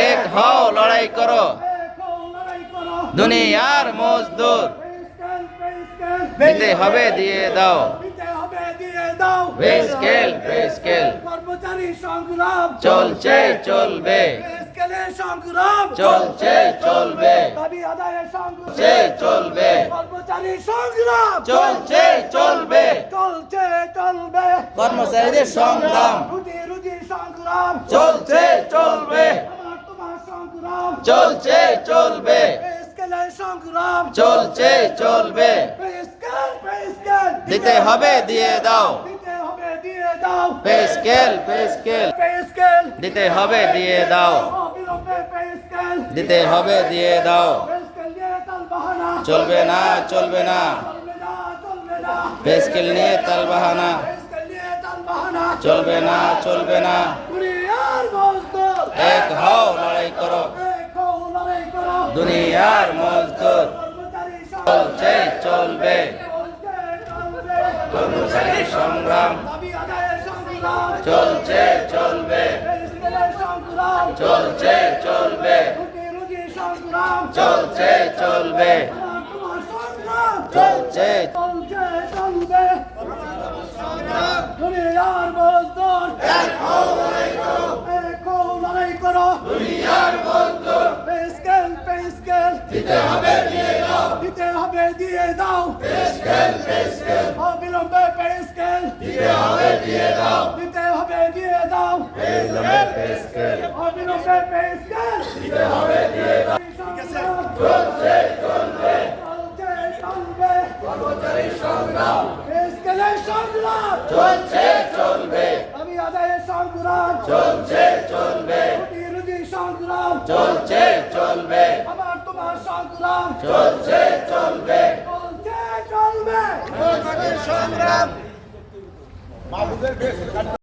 এক হও লড়াই করো দুনিয়ার মজদুর দিতে হবে দিয়ে দাও পে স্কেল কর্মচারী সংগ্রাম চলছে চলবে সংগ্রাম চলছে চলবে দাবি আদায়ের সংগ্রাম চলবে কর্মচারী সংগ্রাম চলছে চলবে চলছে চলবে কর্মচারীদের সংগ্রাম রুজি সংগ্রাম চলছে চলবে আমার তোমার সংগ্রাম চলছে চলবে স্কেলের সংগ্রাম চলছে চলবে স্কেল দিতে হবে দিয়ে দাও দিতে হবে দিয়ে দাও পে স্কেল স্কেল দিতে হবে দিয়ে দাও অবিলম্বে স্কেল দিতে হবে দিয়ে দাও স্কেল নিয়ে তালবাহানা চলবে না চলবে না চলবে না পে স্কেল নিয়ে তালবাহানা স্কেল নিয়ে তালবাহানা চলবে না চলবে না দুনিয়ার মজদুর এক হও লড়াই করো এক হও লড়াই করো দুনিয়ার মজদুর কর্মচারী চলছে চলবে চলবে কর্মচারী সংগ্রাম দাবি আদায়ের সংগ্রাম চলছে চলবে স্কেলের সংগ্রাম চলছে চলবে রুজি সংগ্রাম চলছে চলবে আমার তোমার সংগ্রাম চলছে চলছে চলবে দুনিয়ার মজদুর এক হও লড়াই করো দুনিয়ার মজদুর পে স্কেল দিতে হবে দিয়ে দাও দিতে হবে দিয়ে দাও পে স্কেল অবিলম্বে পে স্কেল দিতে হবে দিয়ে দাও দিতে হবে দিয়ে দাও পে স্কেল অবিলম্বে পে স্কেল দিতে হবে দিয়ে দাও চলছে চলবে চলবে কর্মচারী সংগ্রাম পে স্কেলের সংগ্রাম চলছে চলবে দাবি আদায়ের সংগ্রাম চলছে চলবে রুজি সংগ্রাম চলছে চলবে আমার তোমার সংগ্রাম চলছে চলবে চলবে সংগ্রাম